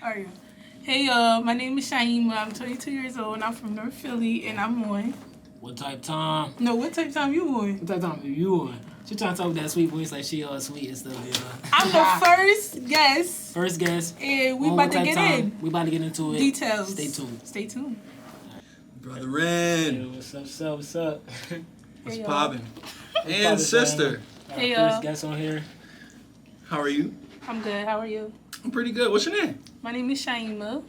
Alright. Hey y'all, my name is Shaima. I'm 22 years old and I'm from North Philly and I'm on. What type time? No, what type of time you on? What type time are you on? She trying to talk with that sweet voice like she all sweet and stuff, you know. I'm the first guest. First guest. And we about to get in. We about to get into it. Details. Stay tuned. Stay tuned. Brother Ren. Yo, what's up? What's Hey, poppin'? What's And poppin', sister. Hey, First y'all. guest on here. How are you? I'm good. How are you? I'm pretty good. What's your name? My name is Shaima.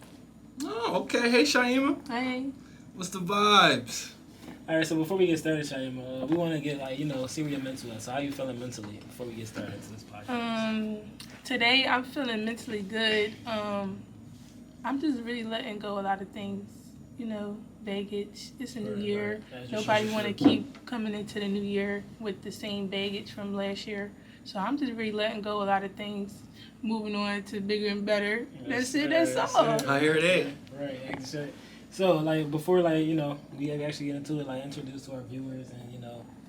Oh, okay. Hey, Shaima. Hey. What's the vibes? All right, so before we get started, Shaima, we want to get see where your mental is. So how you feeling mentally before we get started into this podcast? Today I'm feeling mentally good. I'm just really letting go a lot of things. Baggage. It's a new year. Right. Nobody want to keep coming into the new year with the same baggage from last year. So I'm just really letting go a lot of things, moving on to bigger and better. That's it. That's all. I hear that. Right, exactly. So, before, we actually get into it, introduce to our viewers and,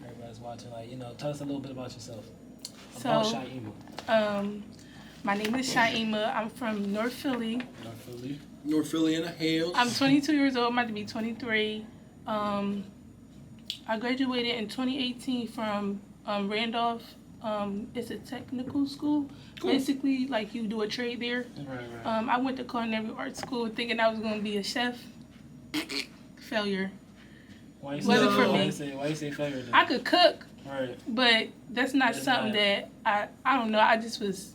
everybody's watching, tell us a little bit about yourself. About Shaima. My name is Shaima. I'm from North Philly. North Philly in the hills. I'm 22 years old. I'm about to be 23. I graduated in 2018 from Randolph. It's a technical school. Cool. Basically, you do a trade there. Right. I went to culinary art school thinking I was going to be a chef. Failure. Why you Wasn't for Why me. you say failure then? I could cook, Right. but that's not That's something not- that I don't know. I just was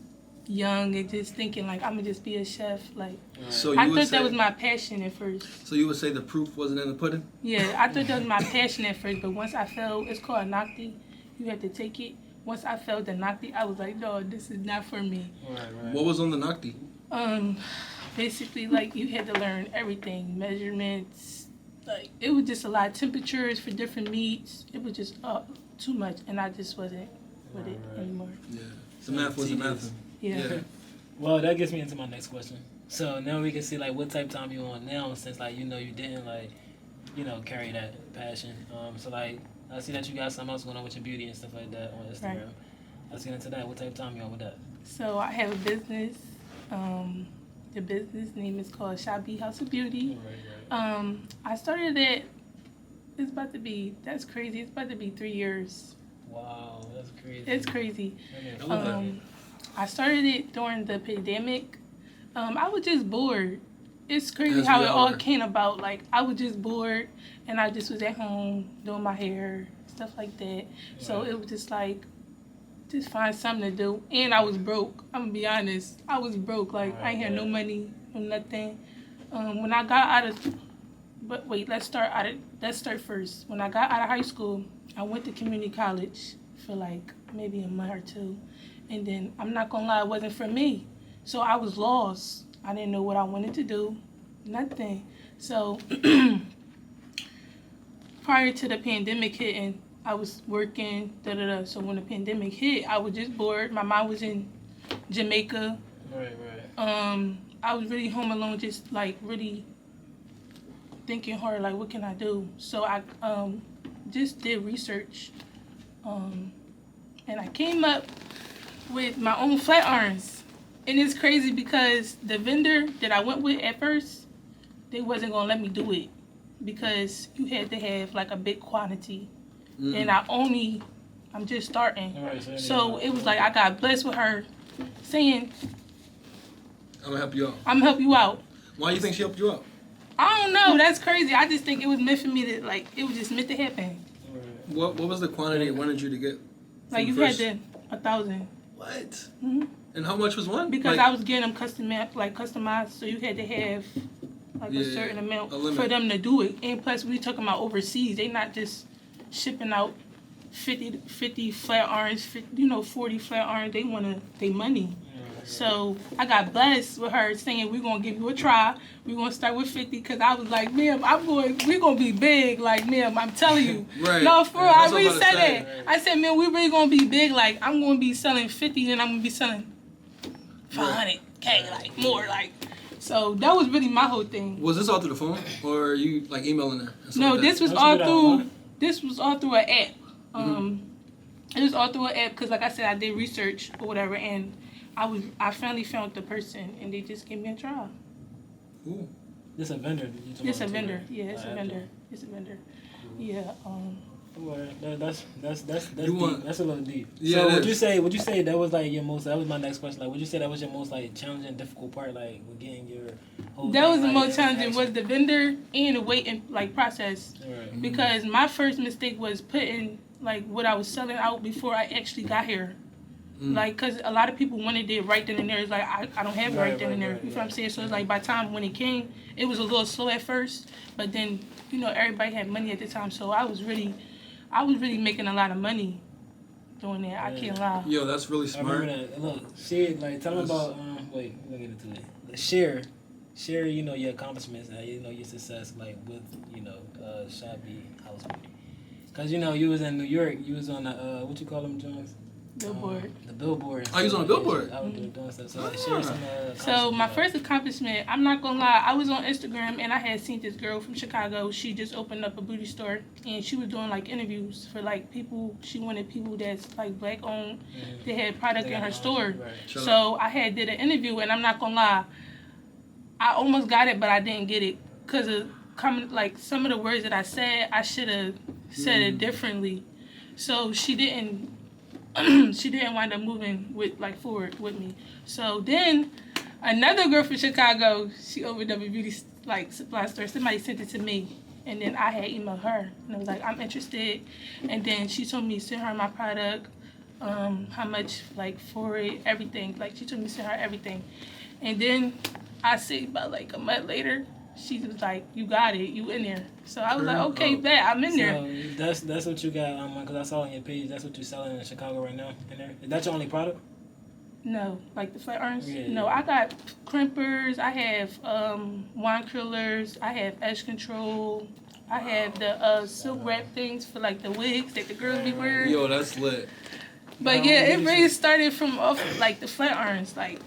young and just thinking I'm going to just be a chef. Right. So you I would thought say, that was my passion at first. So you would say the proof wasn't in the pudding? Yeah, I thought that was my passion at first, but once I felt, it's called Nocti. You have to take it. Once I felt the Nocti, I was like, no, this is not for me. Right. What was on the Nocti? Basically, you had to learn everything, measurements. It was just a lot of temperatures for different meats. It was just too much, and I just wasn't with it anymore. Yeah. The math wasn't math. Yeah. Well, that gets me into my next question. So now we can see what type of time you on now, since you didn't carry that passion. So I see that you got something else going on with your beauty and stuff like that on Instagram. Right. Let's get into that. What type of time you on with that? So I have a business. The business name is called Shybhouseofbeauty. Right. I started it. That's crazy. It's about to be 3 years. Wow, that's crazy. It's crazy. Okay. I started it during the pandemic. I was just bored. It's crazy As how we it all all are. came about. I was just bored, and I just was at home doing my hair, stuff like that. So Right. it was just just find something to do. And I was broke. I'm gonna be honest. I was broke. I ain't had no money, no nothing. When I got out of, but wait, let's start first. When I got out of high school, I went to community college for maybe a month or two, and then I'm not gonna lie, it wasn't for me. So I was lost. I didn't know what I wanted to do, nothing. So prior to the pandemic hitting, I was working, So when the pandemic hit, I was just bored. My mom was in Jamaica. Right. I was really home alone, just really thinking hard, what can I do? So I just did research, and I came up with my own flat irons. And it's crazy because the vendor that I went with at first, they wasn't gonna let me do it because you had to have a big quantity, and I'm just starting. Right, So it was I got blessed with her saying, I'm going to help you out. I'm gonna help you out. Why do you think she helped you out? I don't know. That's crazy. I just think it was meant for me to it was just meant to happen. Right. What was the quantity it wanted you to get? You first? had to 1,000. What? Mhm. And how much was one? Because I was getting them customized, so you had to have a certain amount a limit. for them to do it. And plus, we talking about overseas. They not just shipping out 50 flat irons, 40 flat irons. They want their money. So I got blessed with her saying, we're going to give you a try. We're going to start with 50 because I was like, ma'am, we're going to be big. Ma'am, I'm telling you. Right. No, for real, I That's what really I'm about said to say. that. I said, man, we really going to be big. I'm going to be selling 50 and I'm going to be selling 500K, more. So that was really my whole thing. Was this all through the phone? Or are you emailing her? and stuff No, like this that? was all through. This was all through an app. It was all through an app because, like I said, I did research or whatever, and I finally found the person, and they just gave me a trial. Ooh. This a vendor. It's a vendor. Yeah, it's a vendor. It's a vendor. Yeah. Well, that's You want- deep. That's a little deep. Yeah, So it would you say that was like your most? That was my next question. Like, would you say that was your most like challenging, difficult part? Like, with getting your whole. That thing, was the like, most challenging action? was the vendor and the waiting like process. Right. Because my first mistake was putting like what I was selling out before I actually got here. Like, cause a lot of people wanted it right then and there. It's like I don't have it right then and there. You know what I'm saying? So it's like by the time when it came, it was a little slow at first, but then everybody had money at the time, so I was really making a lot of money doing that. I can't lie. Yo, that's really I smart. remember that. Look, share like tell them about wait, we'll get into it. Share your accomplishments and your success like with Shybhouseofbeauty. Cause you was in New York, you was on the what you call them Jones? Billboard. The billboard. Oh, you was on a billboard? I was doing stuff. So like, share some. So my accomplishments, first accomplishment, I'm not gonna lie, I was on Instagram and I had seen this girl from Chicago. She just opened up a beauty store and she was doing like interviews for like people. She wanted people that's like black owned. They had product in her store. Right. Sure. So I had did an interview and I'm not gonna lie, I almost got it but I didn't get it because of like some of the words that I said, I should have said it differently. So she didn't wind up moving forward with me. So then another girl from Chicago, she opened up a beauty like supply store. Somebody sent it to me, and then I had emailed her, and I was like, I'm interested. And then she told me to send her my product, how much like for it, everything. Like she told me to send her everything. And then I see about like a month later, she was like, you got it, you in there. So I was like, okay, bet, I'm in there. So that's what you got because I saw on your page. That's what you're selling in Chicago right now. In there, is that your only product? No, like the flat irons. Yeah. No, I got crimpers. I have wand curlers. I have edge control. I have the silk wrap things for like the wigs that the girls be wearing. Yo, that's lit. But yeah, it really started from off like the flat irons. Like,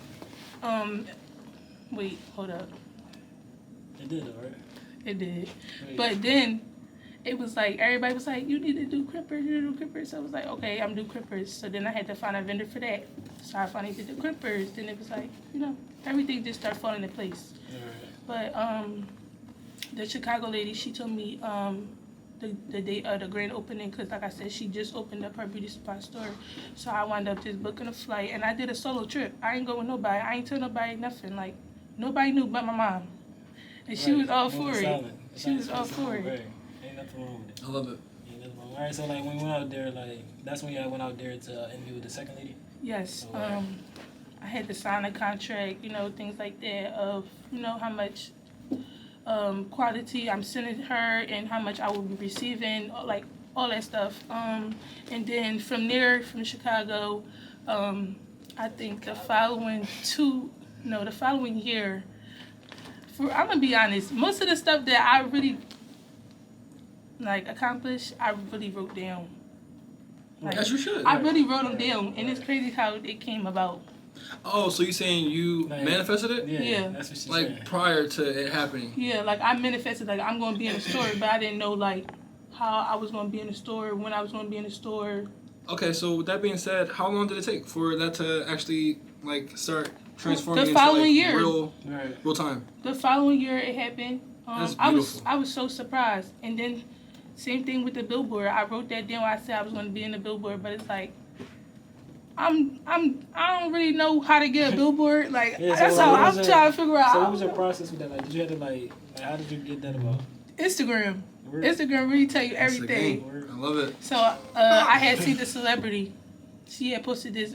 wait, hold up. It did, all right. It did. Wait. But then it was like everybody was like, you need to do crimpers, you need to do crimpers. So I was like, okay, I'm doing crimpers. So then I had to find a vendor for that. So I finally did the crimpers. Then it was like, everything just started falling into place. Right. But the Chicago lady, she told me the day of the grand opening, because like I said, she just opened up her beauty supply store. So I wound up just booking a flight, and I did a solo trip. I ain't go with nobody. I ain't tell nobody nothing. Like, nobody knew but my mom. And she was all for it. She was all for it. Right. Ain't nothing wrong with it. I love it. Ain't nothing wrong. All right, so like when we went out there, like that's when y'all went out there to interview with the second lady. Yes. Oh, wow. I had to sign a contract, things like that of, how much quality I'm sending her and how much I will be receiving, like all that stuff. And then from there, from Chicago, I think the following year, I'm gonna be honest, most of the stuff that I really accomplished, I really wrote down. Like, As you should. I really wrote them down, and it's crazy how it came about. Oh, so you saying you manifested it? Yeah. That's what she's Like saying. prior to it happening? Yeah, like I manifested, like I'm gonna be in the store, but I didn't know like how I was gonna be in the store, when I was gonna be in the store. Okay, so with that being said, how long did it take for that to actually start transforming The into following year. real time? The following year it happened. That's I beautiful. was so surprised, and then same thing with the billboard. I wrote that down. I said I was gonna be in the billboard, but it's like I don't really know how to get a billboard. Like Yeah, so that's like, how what I'm was trying to figure out. So what was your process with that? Like, did you have to how did you get that about? Instagram. Word? Instagram really tell you That's the everything. game. I love it. So I had seen the celebrity. She had posted this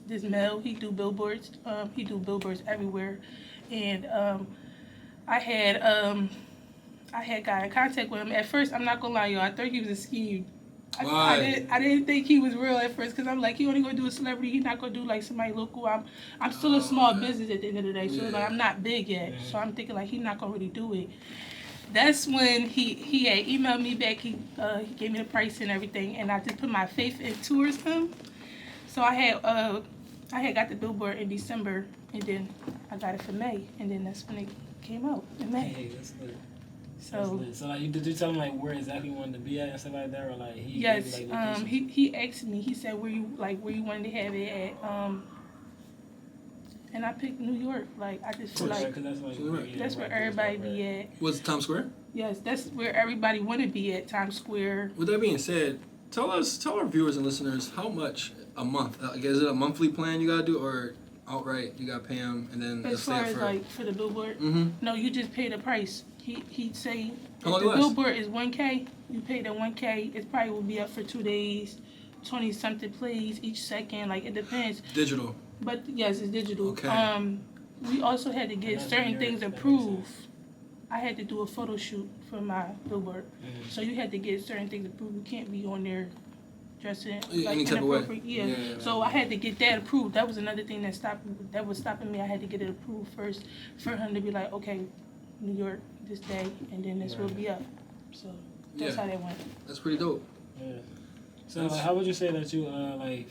this male. He do billboards. He do billboards everywhere, and I had got in contact with him. At first, I'm not gonna lie, y'all. I thought he was a scheme. Why? I didn't think he was real at first because I'm like, he only gonna do a celebrity. He's not gonna do like somebody local. I'm still a small business at the end of the day, so Yeah. like I'm not big yet. So I'm thinking like he's not gonna really do it. That's when he had emailed me back. He gave me the price and everything, and I just put my faith in towards him. So I had got the billboard in December, and then I got it for May, and then that's when it came out in May. Hey, that's lit. So That's lit. So like, did you tell him like where exactly you wanted to be at and stuff like that, or like he yes, gave you, like, locations? he asked me. He said where you wanted to have it at. And I picked New York. Like, I just feel course. like Cause that's like Right. that's where everybody be at. Was it Times Square? Yes, that's where everybody want to be at, Times Square. With that being said, tell our viewers and listeners how much a month. Is it a monthly plan you gotta do, or outright you gotta pay them and then As far as like for the billboard, no, you just pay the price. He'd say if How long the it lasts? billboard is 1K, you pay the 1K. It probably will be up for 2 days, 20 something plays each second. Like it depends. Digital. But yes, it's digital. Okay. We also had to get certain things approved. I had to do a photo shoot for my billboard, so you had to get certain things approved. You can't be on there dressing like Any type of way. inappropriate. Yeah. So I had to get that approved. That was another thing that was stopping me. I had to get it approved first for him to be like, okay, New York this day, and then this will be up. So that's how that went. That's pretty dope. Yeah. So like, how would you say that you like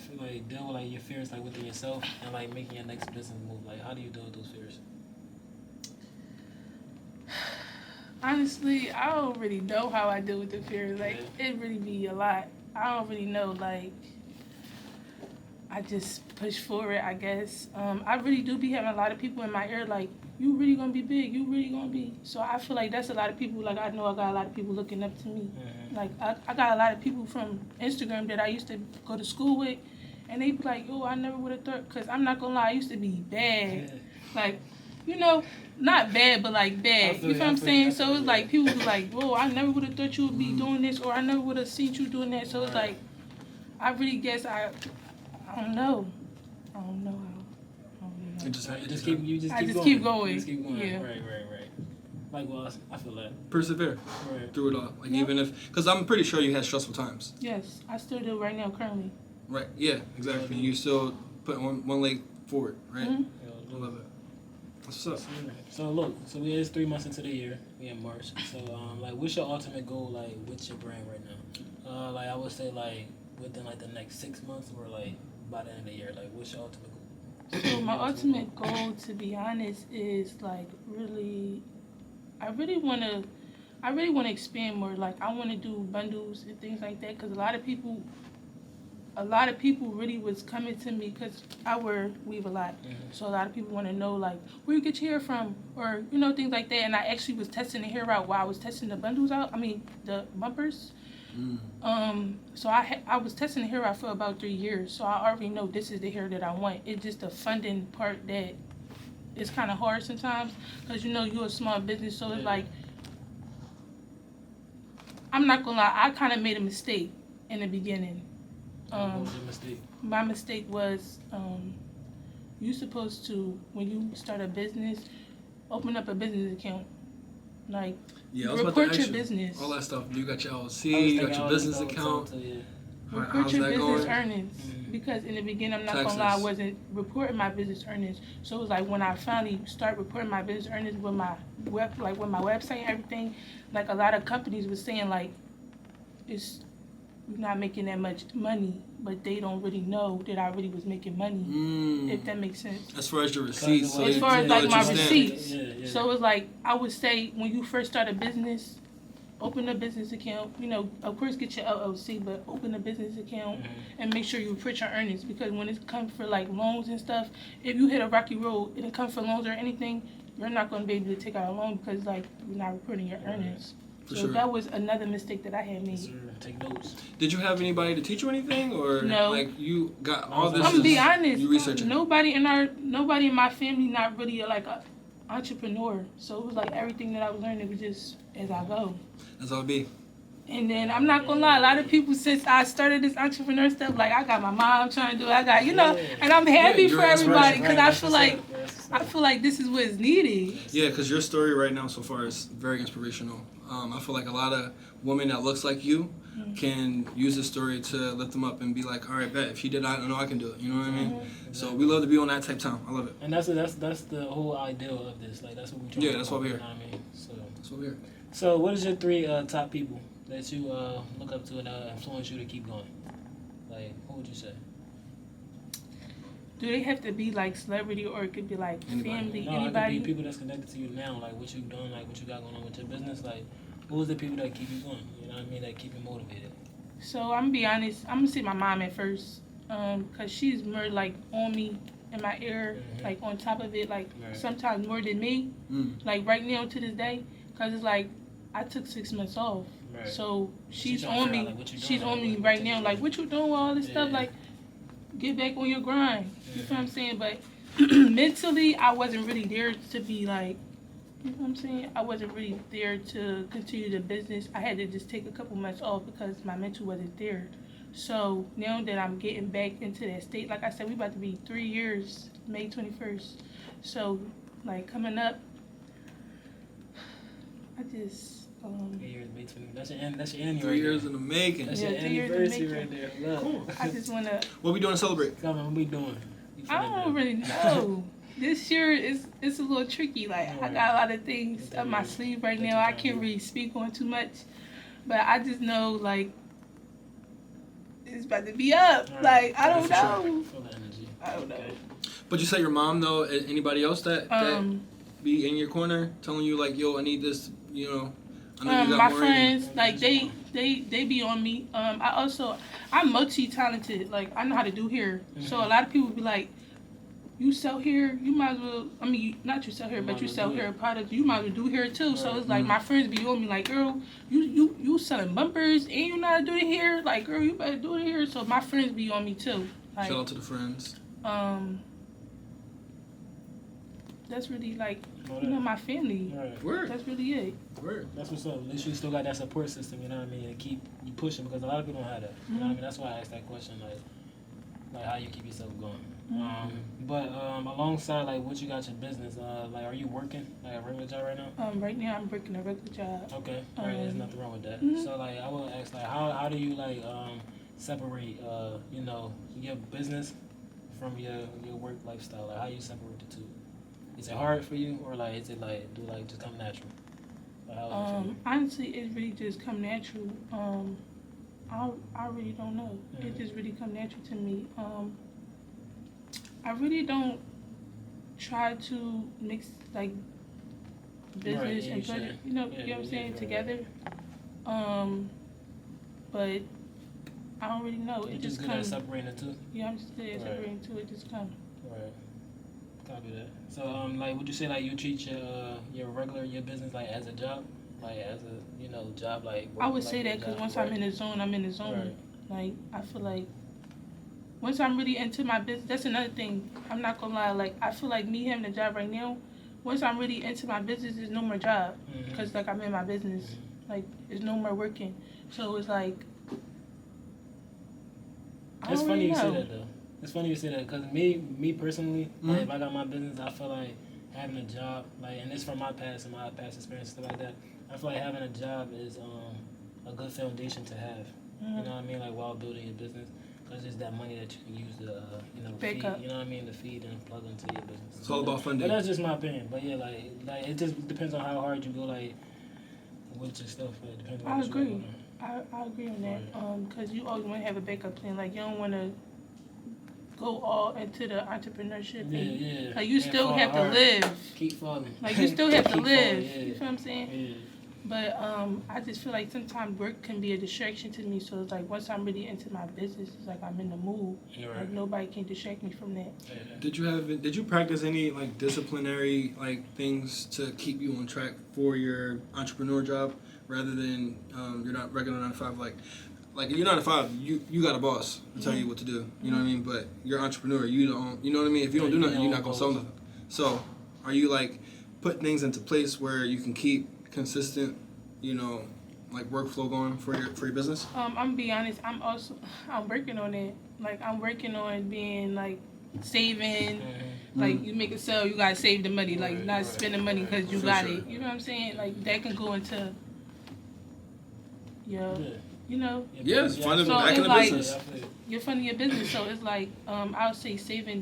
deal with like your fears like within yourself and like making your next business move? Like how do you deal with those fears? Honestly, I don't really know how I deal with the fears. Like it really be a lot. I don't really know. Like I just push forward, I guess. I really do be having a lot of people in my ear like, you really gonna be big, you really gonna be. So I feel like that's a lot of people, like I know I got a lot of people looking up to me. Like I got a lot of people from Instagram that I used to go to school with, and they be like, oh, I never would have thought, because I'm not gonna lie, I used to be bad. Like, you know, not bad, but like bad. You feel what I'm saying? So it's like people be like, whoa, I never would have thought you would be doing this, or I never would have seen you doing that. So it's like, I really guess I don't know. I don't know how. You just keep going. Yeah. Right. Likewise, I feel that. Persevere through it all. Like even if, because I'm pretty sure you had stressful times. Yes, I still do right now currently. Right. Yeah. Exactly. You still put one leg forward. Right. Mm-hmm. I love it. What's up? So look, so we is 3 months into the year. We in March. So like, what's your ultimate goal like with your brand right now? Like I would say like within like the next 6 months or like by the end of the year. Like what's your ultimate goal? So my ultimate goal, to be honest, is like really, I really want to expand more. Like I want to do bundles and things like that, because a lot of people really was coming to me because I weave a lot. So a lot of people want to know like where you get your hair from, or you know, things like that. And I actually was testing the hair out while I was testing the bundles out. I mean the bumpers. So I was testing the hair out for about 3 years. So I already know this is the hair that I want. It's just the funding part that is kind of hard sometimes, because you know you're a small business. So it's like, I'm not gonna lie, I kind of made a mistake in the beginning. What was your mistake? My mistake was you're supposed to, when you start a business, open up a business account. Like, yeah, I was about to report ask your you, business. all that stuff. You got your LLC, you got your business account. Report How's your that business going? earnings. Because in the beginning, I'm not Taxes. gonna lie, I wasn't reporting my business earnings. So it was like when I finally start reporting my business earnings with my with my website and everything, like a lot of companies were saying like, you're not making that much money, but they don't really know that I really was making money. If that makes sense. As far as your receipts, As far as like my receipts. Yeah. So it's like, I would say when you first start a business, open a business account. You know, of course, get your LLC, but open a business account and make sure you report your earnings. Because when it comes for like loans and stuff, if you hit a rocky road and it comes for loans or anything, you're not going to be able to take out a loan because like you're not reporting your earnings. For So sure. that was another mistake that I had made. Sir, take notes. Did you have anybody to teach you anything, or No. like you got all this? I'm gonna be honest. You researching? Nobody in my family not really like a entrepreneur. So it was like everything that I was learning was just as I go. That's all it be. And then I'm not gonna lie, a lot of people since I started this entrepreneur stuff, like I got my mom trying to do it, I got, you know, and I'm happy you're for everybody inspiration, because I feel like this is what is needed. Yeah, because your story right now so far is very inspirational. I feel like a lot of women that looks like you can use this story to lift them up and be like, all right, bet if he did, I know I can do it. You know what I mean? So we love to be on that type of time. I love it. And that's the whole ideal of this. Like that's what we're trying. Yeah, that's why we're here. You know what I mean? So That's what we're here. So what is your 3 top people that you look up to and influence you to keep going? Like, who would you say? Do they have to be like celebrity, or it could be like Anybody. family, No, it anybody? could be people that's connected to you now, like what you've done, like what you got going on with your business. Like, who's the people that keep you going? You know what I mean? That keep you motivated. So I'm gonna be honest, I'm gonna say my mom at first, cause she's more like on me in my ear, Mhm. like on top of it, like Right. sometimes more than me. Like right now to this day, cause it's like I took 6 months off, Right. so she's trying to on figure out, me. like, what you She's doing, on me like, right what now. you Like doing? what you doing with all this stuff? Yeah. Like get back on your grind. You feel what I'm Mhm. saying? But mentally, I wasn't really there to be like. You know what I'm saying? I wasn't really there to continue the business. I had to just take a couple months off because my mental wasn't there. So now that I'm getting back into that state, like I said, we about to be 3 years, May 21st. So, like coming up, I just 3 years, May 20. That's your annual. 3 years in the making. That's Yeah, your 3 years in the anniversary making. right there. Look. Cool. I just wanna. What we doing to celebrate? Come on, what we doing? You I finna don't do. really know. This year it's a little tricky. Like I got a lot of things up my sleeve right now. I can't really speak on too much, but I just know like it's about to be up. Alright. Like I don't For sure. know. Full of energy. I don't know. But you said your mom know anybody else that be in your corner telling you like, yo, I need this, you know. I know you got My more friends, like they be on me. I'm multi-talented. Like I know how to do hair. So a lot of people be like, you sell hair, you might as well. I mean, not you sell hair, but you sell hair products. You might as well do hair too. So it's like my friends be on me like, girl, you selling bumpers and you know how to do the hair. Like, girl, you better do the hair. So my friends be on me too. Like, Shout out to the friends. That's really like, you know, my family. Right. Word. That's really it. Word. That's what's up. At least you still got that support system, you know what I mean, and keep you pushing because a lot of people don't have that. You know what I mean? That's why I asked that question, like how you keep yourself going. But alongside like what you got your business, like are you working like a regular job right now? Right now I'm working a regular job. Okay. Right, there's nothing wrong with that. So like I will ask like how do you like separate you know your business from your work lifestyle? Like how you separate the two? Is it hard for you or like is it like just come natural? Like, how is it for you? Honestly, it really just come natural. I really don't know. It just really come natural to me. I really don't try to mix like business and pleasure, you know what I'm saying, together. But I don't really know. You It just just good at comes. separating the two? Yeah, I'm just good at separating two. It just comes. Right. Copy that. So like would you say like you treat your business like as a job? Like as a, you know, job like work, I would like say a that because job, once right? I'm in the zone, I'm in the zone. Right. Like I feel like once I'm really into my business, that's another thing. I'm not gonna lie. Like I feel like me having a job right now. Once I'm really into my business, there's no more job because like I'm in my business. Like there's no more working. So it's like. It's funny you say that though. It's funny you say that because me personally, like, if I got my business, I feel like having a job, like, and it's from my past and my past experience stuff like that. I feel like having a job is a good foundation to have. You know what I mean? Like while building your business, because it's that money that you can use to you know feed. You know what I mean? To feed and plug into your business. It's all about funding. But that's just my opinion. But yeah, like it just depends on how hard you go, like with your stuff. It depends on I what you got agree. going on. I agree on that. Because you always want to have a backup plan. Like you don't want to go all into the entrepreneurship. Yeah. Like you still have to live. Keep falling. Like you still have to Keep live. falling, yeah. You feel what I'm saying? Yeah. But I just feel like sometimes work can be a distraction to me. So it's like once I'm really into my business, it's like I'm in the mood. You're right. Like nobody can distract me from that. Yeah. Did you practice any like disciplinary like things to keep you on track for your entrepreneur job rather than you're not regular 9 to 5 like you're 9 to 5 you got a boss to tell you what to do, you know what I mean, but you're an entrepreneur, you don't, you know what I mean, if you don't do nothing you're not gonna sell nothing. So are you like putting things into place where you can keep consistent, you know, like workflow going for your business? I'm gonna be honest, I'm working on it. Like I'm working on being like saving. Like you make a sale, you gotta save the money. Like not spending money because you got it. You know what I'm saying? Like that can go into you know. Yeah, it's funding So back in it's the like- business. You're funding your business, so it's like I would say saving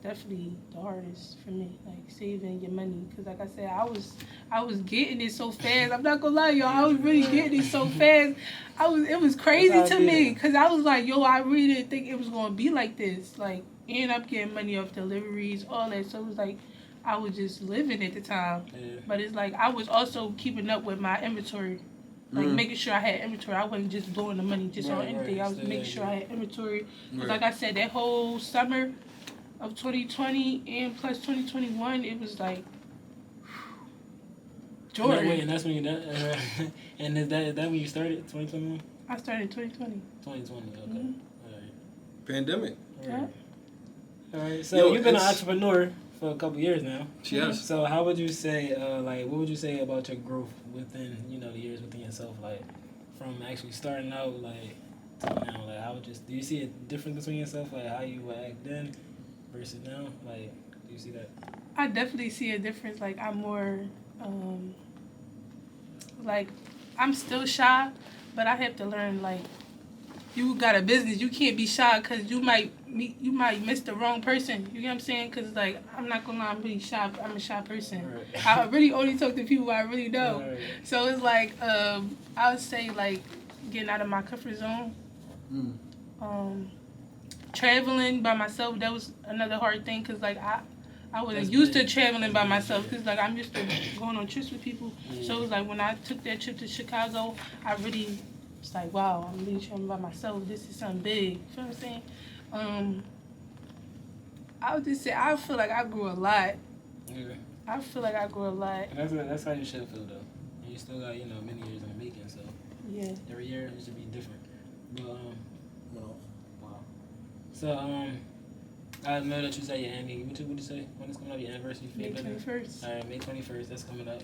definitely the hardest for me. Like saving your money, because like I said, I was getting it so fast. I'm not gonna lie, y'all. I was really getting it so fast. It was crazy to me, because I was like, yo, I really didn't think it was gonna be like this. Like, end up getting money off deliveries, all that. So it was like I was just living at the time. Yeah. But it's like I was also keeping up with my inventory. Like making sure I had inventory. I wasn't just blowing the money just on anything. I was making sure I had inventory. 'Cause like I said, that whole summer, of 2020 and plus 2021, it was like Jordan. No, wait, and that's when you done. And is that when you started? 2021. I started in 2020. 2020. Okay. Mhm. All right. Pandemic. All right. Yeah. All right. So Yo, you've been an it's- entrepreneur for a couple years now. Yes. So how would you say, what would you say about your growth within, the years within yourself, like, from actually starting out, like, to now, like, how would you, do you see a difference between yourself, like, how you would act then versus now, like, do you see that? I definitely see a difference. Like, I'm more, like, I'm still shy, but I have to learn, like, you got a business, you can't be shy because you might miss the wrong person. You get what I'm saying? Because, like, I'm not going to lie, I'm really shy. I'm a shy person. Right. I really only talk to people I really know. Right. So it's like, I would say, like, getting out of my comfort zone. Traveling by myself, that was another hard thing because, like, I wasn't That's used big. to traveling by That's big, myself yeah. because, like, I'm used to going on trips with people. Yeah. So it was like when I took that trip to Chicago, I really was like, wow, I'm really traveling by myself. This is something big. You feel what I'm saying? I would just say I feel like I grew a lot. Yeah. I feel like I grew a lot. That's how you should feel, though. And you still got, many years in the making, so Yeah. every year it should be different. But, Well, wow. So, I know that you said your Andy. What you say? When it's coming up, your anniversary for May your business? 21st. All right, May 21st. That's coming up.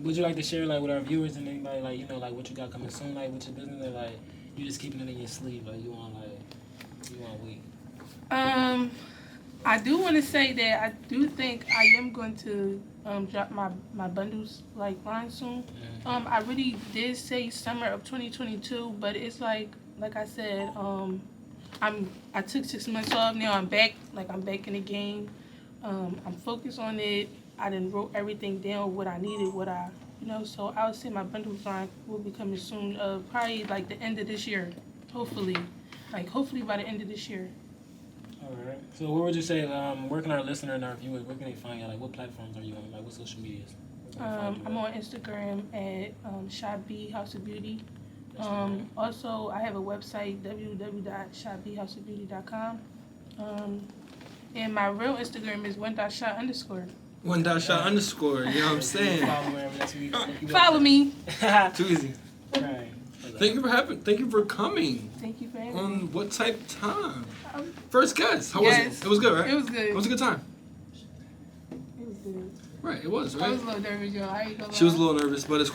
Would you like to share, like, with our viewers and anybody, like, like, what you got coming soon, like, with your business, or, like, you just keeping it in your sleeve, like, you want to wait? I do want to say that I do think I am going to drop my bundles like line soon. Mm-hmm. I really did say summer of 2022, but it's like I said, I took 6 months off. Now I'm back. Like, I'm back in the game. I'm focused on it. I done wrote everything down, what I needed, so I would say my bundles line will be coming soon. Probably like the end of this year, hopefully. Like, hopefully by the end of this year. All right. So what would you say, where can our listener and our viewers, where can they find you? Like, what platforms are you on? Like, what social medias? I'm on Instagram at Shybhouseofbeauty. Also, I have a website, www.shybhouseofbeauty.com. And my real Instagram is 1.shot_. 1.shot_. You know what I'm saying? Follow me. Too easy. Right. Thank you for coming. Thank you for having me. On what type of time? First guest. How was Yes. it? It was good, right? It was good. It was a good time. It was good. Right, it was, I right? was a little nervous, y'all. I ain't gonna lie. She was a little nervous, but it's